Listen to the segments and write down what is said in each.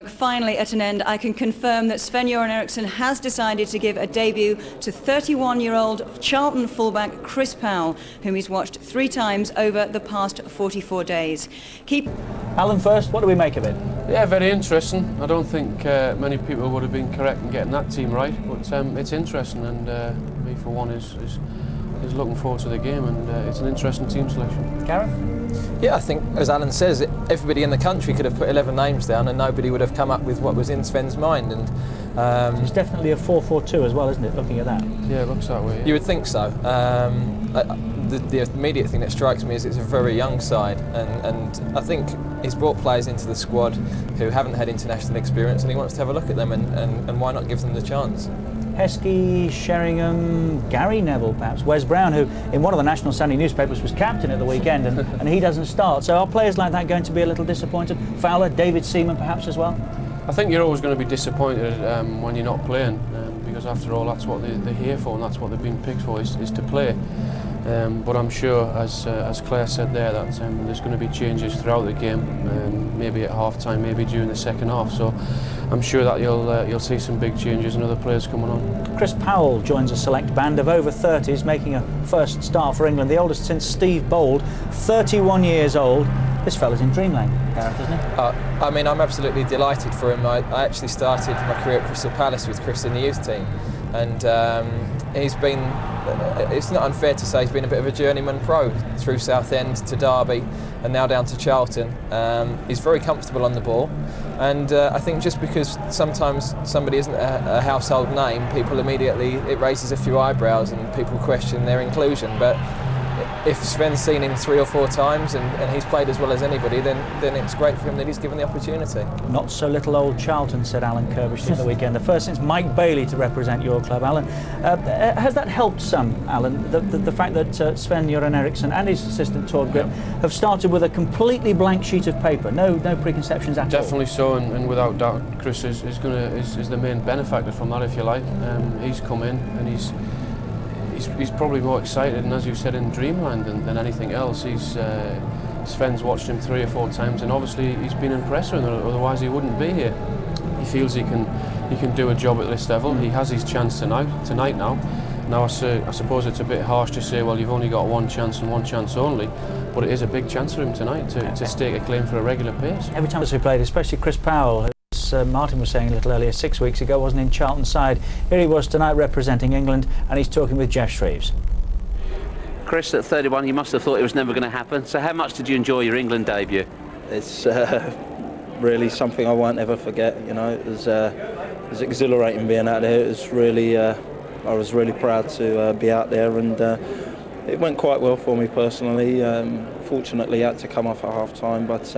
Finally, at an end, I can confirm that Sven-Göran Eriksson has decided to give a debut to 31-year-old Charlton fullback Chris Powell, whom he's watched 3 times over the past 44 days. Alan, first, what do we make of it? Yeah, very interesting. I don't think many people would have been correct in getting that team right, but it's interesting, and me for one is looking forward to the game, and it's an interesting team selection. Gareth? Yeah, I think, as Alan says, everybody in the country could have put 11 names down and nobody would have come up with what was in Sven's mind. And it's definitely a 4-4-2 as well, isn't it, looking at that? Yeah, it looks that way. Yeah. You would think so. The immediate thing that strikes me is it's a very young side, and I think he's brought players into the squad who haven't had international experience, and he wants to have a look at them, and why not give them the chance? Heskey, Sheringham, Gary Neville perhaps, Wes Brown, who in one of the national Sunday newspapers was captain at the weekend, and he doesn't start. So are players like that going to be a little disappointed? Fowler, David Seaman perhaps as well? I think you're always going to be disappointed when you're not playing, because after all that's what they're here for, and that's what they've been picked for, is to play. But I'm sure, as Claire said there, that there's going to be changes throughout the game, maybe at half time, maybe during the second half. So I'm sure that you'll see some big changes and other players coming on. Chris Powell joins a select band of over 30s, making a first start for England, the oldest since Steve Bold, 31 years old. This fella's in dreamland, Gareth, isn't he? I mean, I'm absolutely delighted for him. I actually started my career at Crystal Palace with Chris in the youth team, and he's been, it's not unfair to say, he's been a bit of a journeyman pro through Southend to Derby and now down to Charlton. He's very comfortable on the ball, and I think just because sometimes somebody isn't a household name, people immediately, it raises a few eyebrows and people question their inclusion. But if Sven's seen him 3 or 4 times and he's played as well as anybody, then it's great for him that he's given the opportunity. Not so little old Charlton, said Alan Kirbysh at the weekend. The first since Mike Bailey to represent your club, Alan. Has that helped some, Alan, the fact that Sven-Göran Eriksson and his assistant Tord Grip have started with a completely blank sheet of paper, no preconceptions at all? Definitely so, and without doubt Chris is the main benefactor from that, if you like. He's come in and he's probably more excited, and as you said, in dreamland than anything else. Sven's watched him 3 or 4 times, and obviously he's been impressed with him, otherwise he wouldn't be here. He feels he can do a job at this level. He has his chance tonight now. Now I suppose it's a bit harsh to say, well, you've only got one chance and one chance only, but it is a big chance for him tonight to stake a claim for a regular pace. Every time we played, especially Chris Powell, Martin was saying a little earlier, 6 weeks ago, wasn't in Charlton's side. Here he was tonight representing England, and he's talking with Jeff Shreves. Chris, at 31, you must have thought it was never going to happen. So how much did you enjoy your England debut? It's really something I won't ever forget. You know, it was exhilarating being out there. It was really, I was really proud to be out there, and it went quite well for me personally. Fortunately, I had to come off at half time, but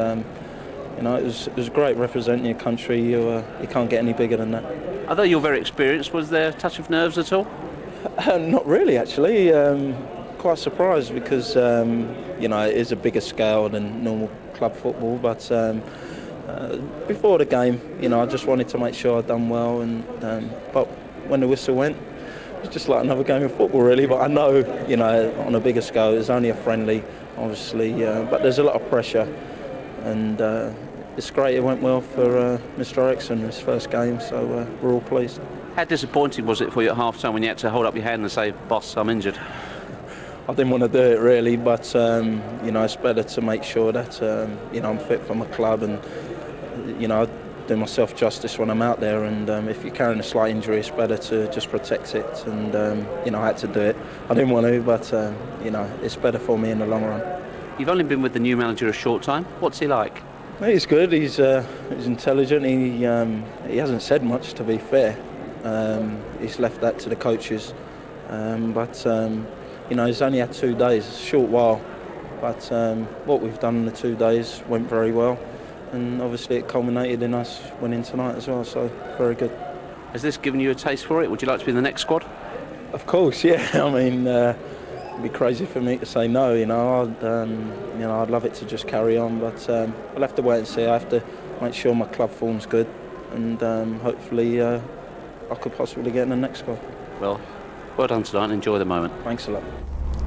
you know, it was great representing your country. You can't get any bigger than that. Although you're very experienced, was there a touch of nerves at all? Not really, actually. Quite surprised because you know, it is a bigger scale than normal club football. But before the game, you know, I just wanted to make sure I'd done well. And but when the whistle went, it was just like another game of football, really. But I know, you know, on a bigger scale, it's only a friendly, obviously. But there's a lot of pressure. And it's great it went well for Mr. Eriksson, his first game, so we're all pleased. How disappointing was it for you at half-time when you had to hold up your hand and say, boss, I'm injured? I didn't want to do it really, but you know, it's better to make sure that you know, I'm fit for my club, and you know, I do myself justice when I'm out there, and if you're carrying a slight injury, it's better to just protect it, and you know, I had to do it. I didn't want to, but you know, it's better for me in the long run. You've only been with the new manager a short time. What's he like? He's good. He's intelligent. He hasn't said much, to be fair. He's left that to the coaches. But you know, he's only had 2 days, a short while. But what we've done in the 2 days went very well, and obviously it culminated in us winning tonight as well. So very good. Has this given you a taste for it? Would you like to be in the next squad? Of course, yeah. I mean, it'd be crazy for me to say no. You know, I'd love it to just carry on, but I'll have to wait and see. I have to make sure my club form's good, and hopefully I could possibly get in the next squad. Well done tonight, and enjoy the moment. Thanks a lot.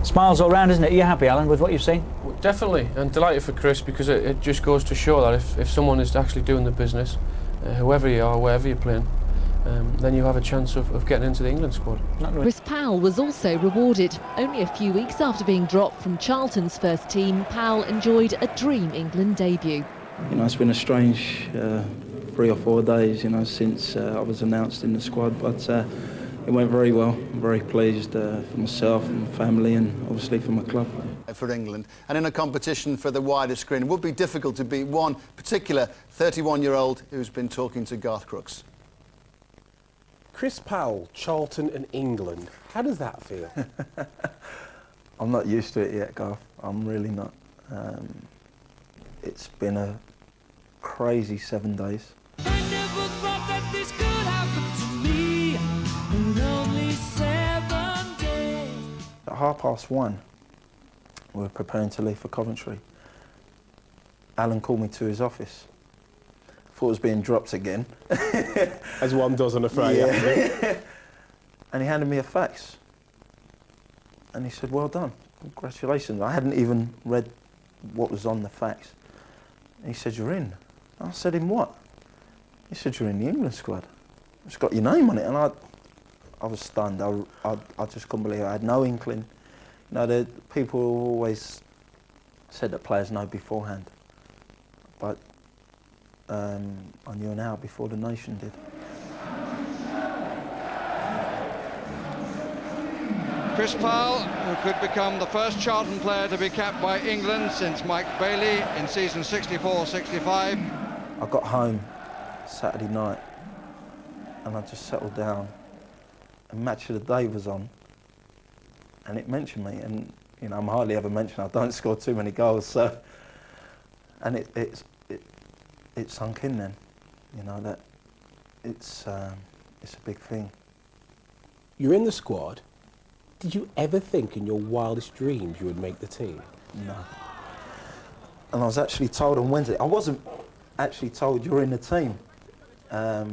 Smiles all round, isn't it? Are you happy, Alan, with what you've seen? Definitely, and delighted for Chris, because it just goes to show that if someone is actually doing the business whoever you are, wherever you're playing, then you have a chance of getting into the England squad. Chris Powell was also rewarded. Only a few weeks after being dropped from Charlton's first team, Powell enjoyed a dream England debut. You know, it's been a strange 3 or 4 days, you know, since I was announced in the squad, but it went very well. I'm very pleased for myself and my family, and obviously for my club. For England, and in a competition for the wider screen, it would be difficult to beat one particular 31-year-old who's been talking to Garth Crooks. Chris Powell, Charlton and England. How does that feel? I'm not used to it yet, Garth. I'm really not. It's been a crazy 7 days. I never thought that this could happen to me in only 7 days. At 1:30, we were preparing to leave for Coventry. Alan called me to his office. Thought it was being dropped again. As one does on a Friday afternoon. And he handed me a fax. And he said, well done, congratulations. I hadn't even read what was on the fax. And he said, you're in. I said, in what? He said, you're in the England squad. It's got your name on it. And I was stunned. I just couldn't believe it. I had no inkling. You know, the people always said that players know beforehand. But I knew an hour before the nation did. Chris Powell, who could become the first Charlton player to be capped by England since Mike Bailey in season 64-65. I got home Saturday night and I just settled down, and Match of the Day was on and it mentioned me, and you know, I'm hardly ever mentioned, I don't score too many goals, so, and it sunk in then, you know, that it's a big thing. You're in the squad. Did you ever think in your wildest dreams you would make the team? No. And I was actually told on Wednesday, I wasn't actually told you're in the team. I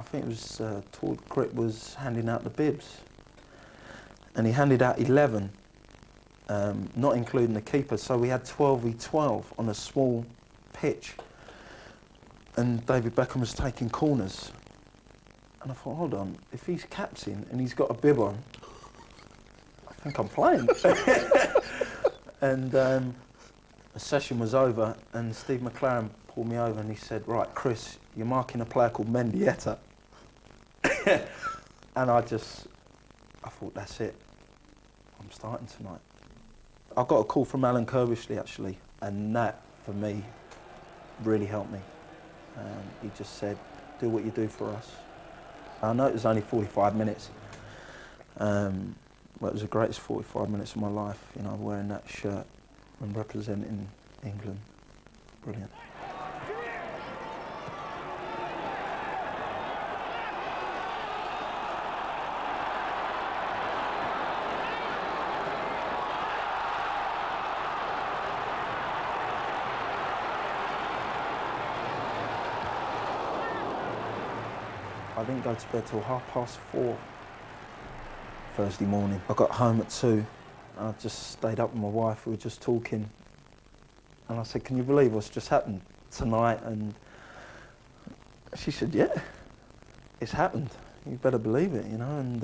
think it was Todd Cripp was handing out the bibs. And he handed out 11, not including the keeper, so we had 12v12 on a small pitch. And David Beckham was taking corners. And I thought, hold on, if he's captain and he's got a bib on, I think I'm playing. And the session was over and Steve McLaren pulled me over and he said, right, Chris, you're marking a player called Mendieta. And I thought, that's it. I'm starting tonight. I got a call from Alan Kirbishley actually, and that, for me, really helped me. He just said, do what you do for us. I know it was only 45 minutes, but it was the greatest 45 minutes of my life, you know, wearing that shirt and representing England. Brilliant. I didn't go to bed till 4:30 Thursday morning. I got home at 2. I just stayed up with my wife, we were just talking. And I said, can you believe what's just happened tonight? And she said, yeah, it's happened. You better believe it, you know. And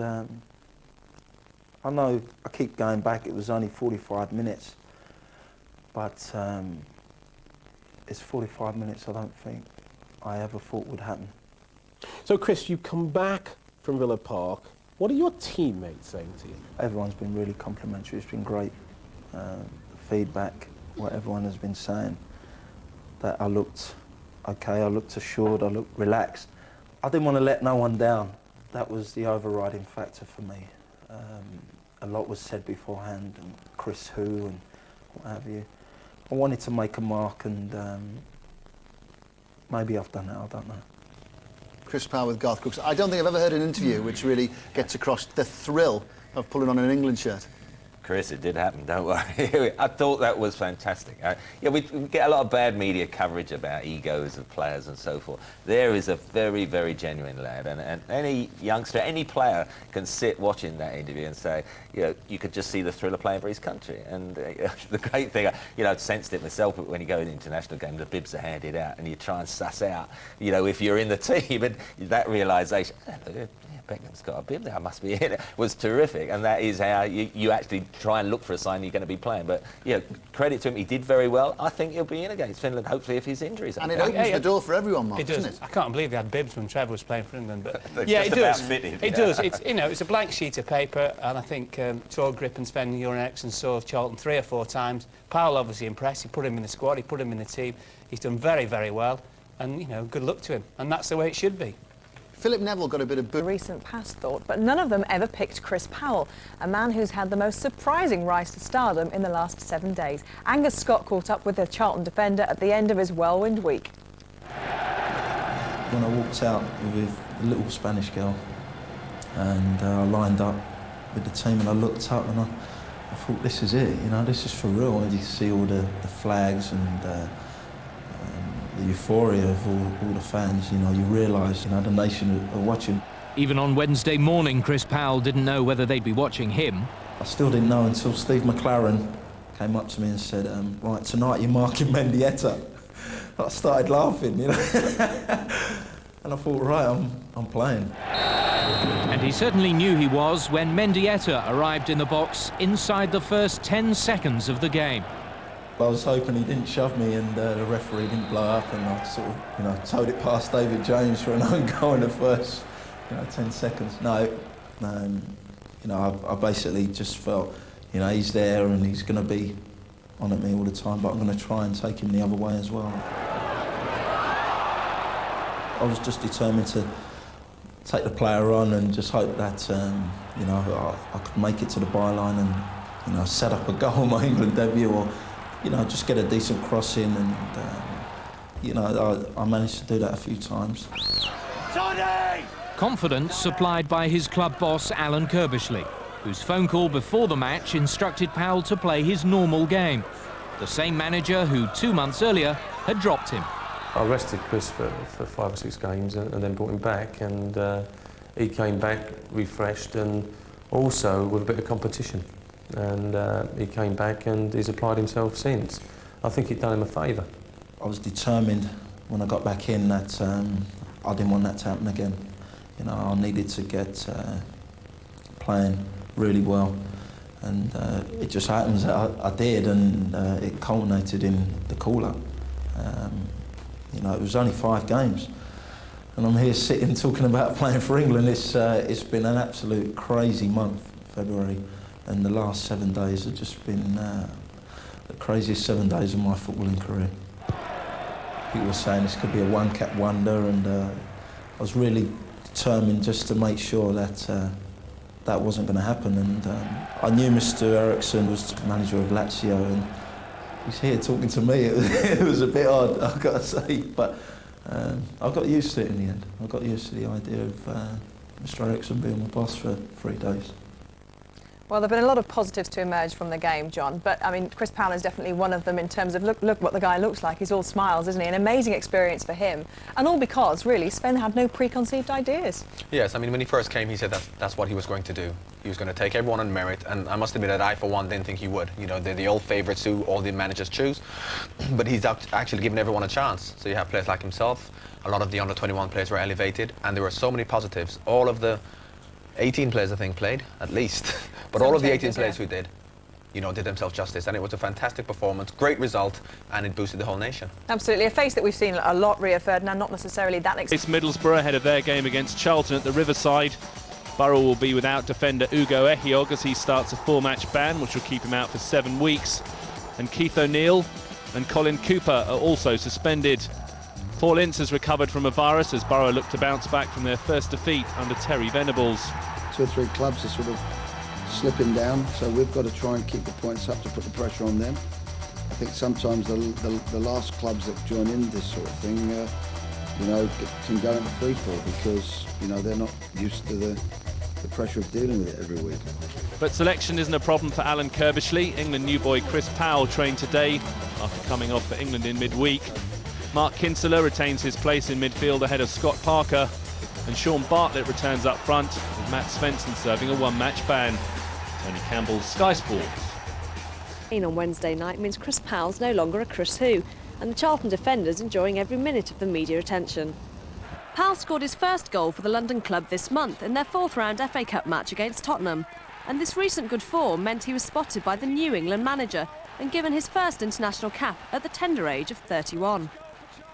I know I keep going back, it was only 45 minutes. But it's 45 minutes I don't think I ever thought would happen. So Chris, you come back from Villa Park. What are your teammates saying to you? Everyone's been really complimentary, it's been great. Feedback, what everyone has been saying, that I looked okay, I looked assured, I looked relaxed. I didn't want to let no one down. That was the overriding factor for me. A lot was said beforehand, and Chris who and what have you. I wanted to make a mark, and maybe I've done that, I don't know. Chris Powell with Garth Crooks. I don't think I've ever heard an interview which really gets across the thrill of pulling on an England shirt. Chris, it did happen, don't worry. I thought that was fantastic. Yeah, we get a lot of bad media coverage about egos of players and so forth. There is a very, very genuine lad, and any youngster, any player can sit watching that interview and say, you know, you could just see the thrill of playing for his country. And the great thing, you know, I've sensed it myself, but when you go to an international game, the bibs are handed out, and you try and suss out, you know, if you're in the team, and that realisation, Beckham's got a bib there, I must be in it, was terrific. And that is how you actually try and look for a sign you're going to be playing. But, you know, credit to him, he did very well. I think he'll be in against Finland, hopefully, if his injuries are. And it opens the door for everyone, Mark, it does. doesn't it? I can't believe they had bibs when Trevor was playing for England. But yeah, it does. It does. It's, you know, it's a blank sheet of paper, and I think Tor Grip and Sven-Göran Eriksson saw Charlton 3 or 4 times. Powell obviously impressed. He put him in the squad. He put him in the team. He's done very, very well. And, you know, good luck to him. And that's the way it should be. Philip Neville got a bit of recent past thought, but none of them ever picked Chris Powell, a man who's had the most surprising rise to stardom in the last 7 days. Angus Scott caught up with the Charlton defender at the end of his whirlwind week. When I walked out with a little Spanish girl and I lined up with the team and I looked up and I thought, this is it, you know, this is for real. And you see all the flags and the euphoria of all the fans, you know, you realise, you know, the nation are watching. Even on Wednesday morning, Chris Powell didn't know whether they'd be watching him. I still didn't know until Steve McLaren came up to me and said, right, tonight you're marking Mendieta. I started laughing, you know. And I thought, right, I'm playing. And he certainly knew he was when Mendieta arrived in the box inside the first 10 seconds of the game. I was hoping he didn't shove me and the referee didn't blow up, and I sort of, you know, towed it past David James for an own goal in the first, you know, 10 seconds. No, you know, I basically just felt, you know, he's there and he's going to be on at me all the time, but I'm going to try and take him the other way as well. I was just determined to take the player on and just hope that, you know, I could make it to the byline and, you know, set up a goal in my England debut, or, you know, just get a decent cross in, and, you know, I managed to do that a few times. Confidence supplied by his club boss, Alan Kirbishley, whose phone call before the match instructed Powell to play his normal game. The same manager who 2 months earlier had dropped him. I rested Chris for 5 or 6 games and then brought him back, and he came back refreshed and also with a bit of competition. And he came back and he's applied himself since. I think it done him a favour. I was determined when I got back in that I didn't want that to happen again. You know, I needed to get playing really well, and it just happens that I did, and it culminated in the call-up. You know, it was only 5 games, and I'm here sitting talking about playing for England. It's been an absolute crazy month, February. And the last 7 days have just been the craziest 7 days of my footballing career. People were saying this could be a one-cap wonder, and I was really determined just to make sure that that wasn't going to happen. And I knew Mr. Eriksson was manager of Lazio, and he's here talking to me. It was a bit odd, I've got to say, but I got used to it in the end. I got used to the idea of Mr. Eriksson being my boss for 3 days. Well, there have been a lot of positives to emerge from the game, John, but, I mean, Chris Powell is definitely one of them in terms of, look what the guy looks like. He's all smiles, isn't he? An amazing experience for him. And all because, really, Sven had no preconceived ideas. Yes, I mean, when he first came, he said that's what he was going to do. He was going to take everyone on merit, and I must admit that I, for one, didn't think he would. You know, they're the old favourites who all the managers choose, but he's actually given everyone a chance. So you have players like himself, a lot of the under-21 players were elevated, and there were so many positives. All of the 18 players, I think, played, at least. But all of the 18 players who did, you know, did themselves justice. And it was a fantastic performance, great result, and it boosted the whole nation. Absolutely. A face that we've seen a lot, Rio Ferdinand, not necessarily that... It's Middlesbrough ahead of their game against Charlton at the Riverside. Borough will be without defender Ugo Ehiogu as he starts a 4-match ban, which will keep him out for 7 weeks. And Keith O'Neill and Colin Cooper are also suspended. Paul Ince has recovered from a virus as Borough look to bounce back from their first defeat under Terry Venables. 2 or 3 clubs are sort of slipping down, so we've got to try and keep the points up to put the pressure on them. I think sometimes the last clubs that join in this sort of thing, you know, can go into free fall because, you know, they're not used to the the pressure of dealing with it every week. But selection isn't a problem for Alan Kirbishley. England new boy Chris Powell trained today after coming off for England in midweek. Mark Kinsella retains his place in midfield ahead of Scott Parker, and Sean Bartlett returns up front with Matt Svensson serving a one-match ban. Tony Campbell, Sky Sports. On Wednesday night means Chris Powell's no longer a Chris Who, and the Charlton defenders enjoying every minute of the media attention. Powell scored his first goal for the London club this month in their fourth-round FA Cup match against Tottenham, and this recent good form meant he was spotted by the New England manager and given his first international cap at the tender age of 31.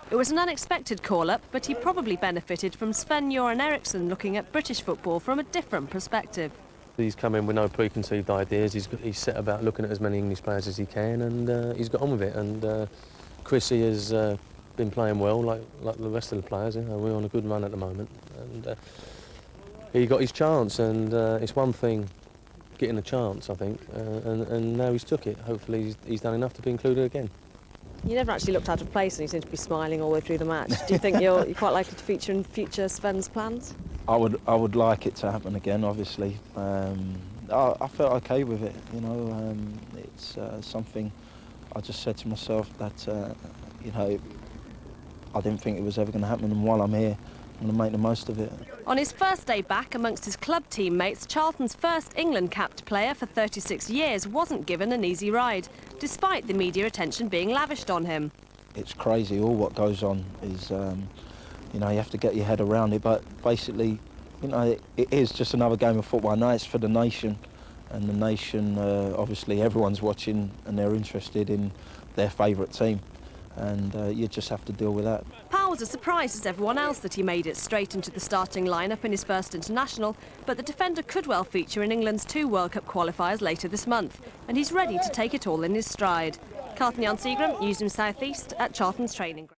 It was an unexpected call-up, but he probably benefited from Sven-Göran Eriksson looking at British football from a different perspective. He's come in with no preconceived ideas. He's set about looking at as many English players as he can, and he's got on with it. And Chrissy has been playing well, like the rest of the players. You know, we're on a good run at the moment, and he got his chance. And it's one thing getting a chance, I think, and now he's took it. Hopefully, he's done enough to be included again. You never actually looked out of place and you seem to be smiling all the way through the match. Do you think you're quite likely to feature in future Sven's plans? I would like it to happen again, obviously. I felt okay with it, you know. It's something I just said to myself that, you know, I didn't think it was ever going to happen, and while I'm here, I'm going to make the most of it. On his first day back amongst his club teammates, Charlton's first England-capped player for 36 years wasn't given an easy ride, despite the media attention being lavished on him. It's crazy, all what goes on is, you know, you have to get your head around it, but basically, you know, it is just another game of football. I know it's for the nation, and the nation, obviously everyone's watching and they're interested in their favourite team, and you just have to deal with that. Powell was as surprised as everyone else that he made it straight into the starting lineup in his first international, but the defender could well feature in England's 2 World Cup qualifiers later this month, and he's ready to take it all in his stride. Carlton Jan Seagram, Newsroom South East at Charlton's training ground.